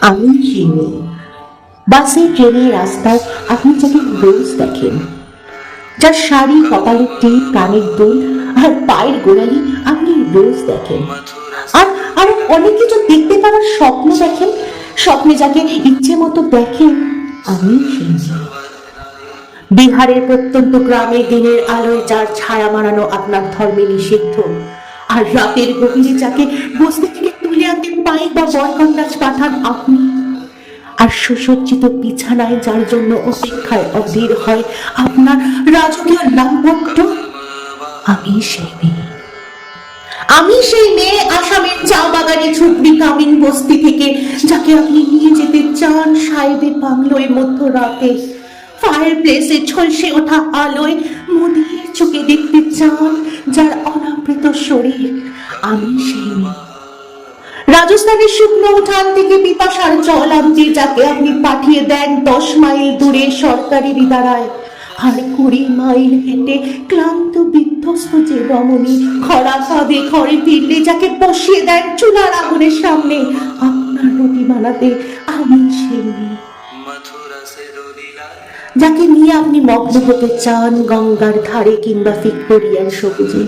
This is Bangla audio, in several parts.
আমি সেই মেয়ে। বাসে, ট্রেনে, রাস্তায় আপনি যাকে রোজ দেখেন, যার শাড়ি, কপালের টিপ, কানের দুল আর পায়ের গোড়ালি আপনি রোজ দেখেন। আর আরো অনেক কিছু দেখতে পাওয়ার স্বপ্ন দেখেন। স্বপ্নে যাকে ইচ্ছে মতো দেখেন, আমি সেই মেয়ে। বিহারের প্রত্যন্ত গ্রামে দিনের আলোয় যার ছায়া মারানো আপনার ধর্মে নিষিদ্ধ, আর রাতের গভীরে যাকে বস্তি থেকে তুলে আনতে পাইক বা বরকন্দাজ পাঠান আপনি। আর সুসজ্জিত বিছানায় যার জন্য অপেক্ষায় অধীর হয় আপনার রাজকীয় লাম্পট্য, আমি সেই মেয়ে। আমি সেই মেয়ে আসামের চা বাগানে ঝুপড়ি কামিন বস্তি থেকে যাকে আপনি নিয়ে যেতে চান সাহেবে বাংলোয় মধ্যরাতে, ফায়ার প্লেসে ঝলসে ওঠা আলোয় মোদির চোখে দেখতে চান যার অনাবৃত শরীর, আমি সেই মেয়ে। রাজস্থানের শুকনো উঠান থেকে পিপাসার জল আনতে যাকে আপনি পাঠিয়ে দেন 10 মাইল দূরে সরকারি বিদ্যালয়, আর 20 মাইল হেঁটে ক্লান্ত বিধ্বস্ত যে রমণী খরা কাঁধে ঘরে ফিরলে যাকে বসিয়ে দেন চুলার আগুনের সামনে আপনার রুটি বানাতে, আমি সেই মেয়ে। যাকে নিয়ে আপনি মগ্ন হতে চান গঙ্গার ধারে কিংবা ভিক্টোরিয়ার সবুজে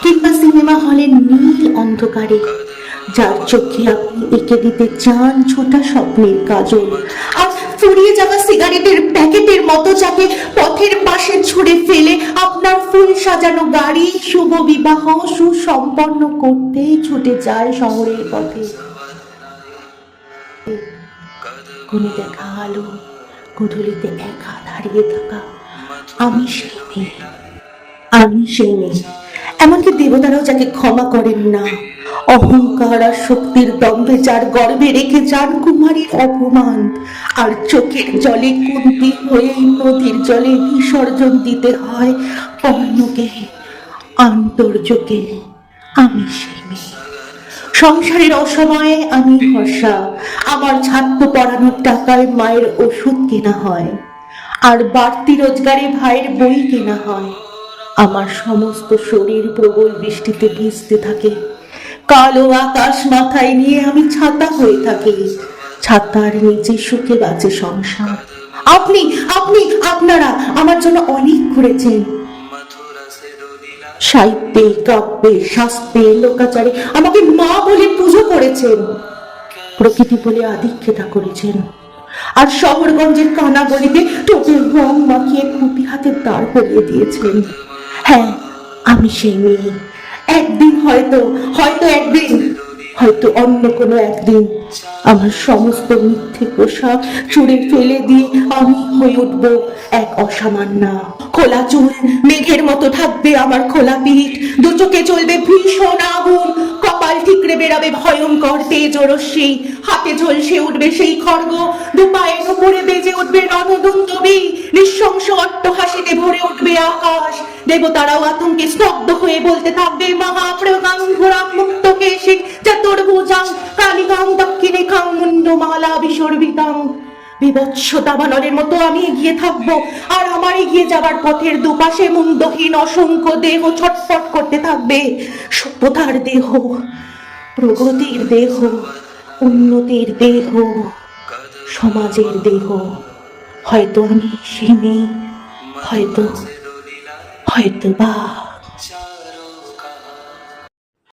কিংবা সিনেমা হলের নীল অন্ধকারে, যার চোখে আপনি এঁকে দিতে চান ছোটা স্বপ্নের কাজল, আর ফুরিয়ে যাওয়া সিগারেটের প্যাকেটের মতো যাকে পথের পাশে ছুঁড়ে ফেলে আপনার ফুল সাজানো গাড়ি শুভ বিবাহ সুসম্পন্ন করতে ছুটে যায় শহরের পথে। কোণে দেখা আলো, গধূলিতে একা দাঁড়িয়ে থাকা, আমি সেই মেয়ে। আমি সেই মেয়ে। এমনকি দেবতারাও যাকে ক্ষমা করেন না, অহংকার আর শক্তির দম্ভে যার গর্ভে রেখে যান কুমারীর অপমান, আর চোখের জলে কুন্তি হয়ে নদীর জলে বিসর্জন দিতে হয় অন্যকে, আন্তর্যকে, আমি সেই মেয়ে। সংসারের অসময়ে আমি ভরসা, আমার ছাত্র পড়ানোর টাকায় মায়ের ওষুধ কেনা হয়, আর বাড়তি রোজগারে ভাইয়ের বই কেনা হয়। আমার সমস্ত শরীর প্রবল বৃষ্টিতে ভিজতে থাকে, কালো আকাশ মাথায় নিয়ে আমি ছাতা হয়ে থাকি, ছাতার নিচে সুখে বাঁচে সংসার। আপনি আপনি আপনারা আমার জন্য অনেক করেছেন, সাহিত্যে, কাব্যে, শাস্ত্রে, লোকাচারে আমাকে মা বলে পুজো করেছেন, প্রকৃতি বলে আধিক্যতা করেছেন, আর শহরগঞ্জের কানা গলিতে টোপের রং মাখিয়ে খুঁটি হাতে দাঁড় করিয়ে দিয়েছেন। হ্যাঁ, আমি সেই মেয়ে। একদিন হয়তো একদিন, হয়তো অন্য কোনো একদিন আমার সমস্ত মিথ্যে পোশাক ছুঁড়ে ফেলে দিয়ে আমি হয়ে উঠব এক অসামান্য। খোলা চুল মেঘের মতো থাকবে আমার খোলা পিঠ, দু চোখে চলবে ভীষণ আগুন, কপাল ঠিকরে বেরাবে ভয়ঙ্কর তেজ ও রশ্মি, হাতে ঝলসে উঠবে সেই খড়গ, দু পায়ের উপরে বেজে উঠবে রণদুন্দুবি, নৃশংস অট্টহাসিতে ভরে উঠবে আকাশ। দেবতারাও আতঙ্কে স্তব্ধ হয়ে বলতে থাকবে মহাপ্রগাং ঘোরাং মুক্ত কেশিক চতুর্ভুজাং কালিকাং দক্ষিণে খাং মুন্ডমালা বিসর্বিতাং। বিভৎস দাবানলের মতো আমি এগিয়ে থাকবো, আর আমার এগিয়ে যাবার পথের দুপাশে মুন্ডহীন অসংখ্য দেহ ছটফট করতে থাকবে। সভ্যতার দেহ, প্রগতির দেহ, উন্নতির দেহ, সমাজের দেহ। হয়তো আমি সেই মেয়ে, হয়তো বা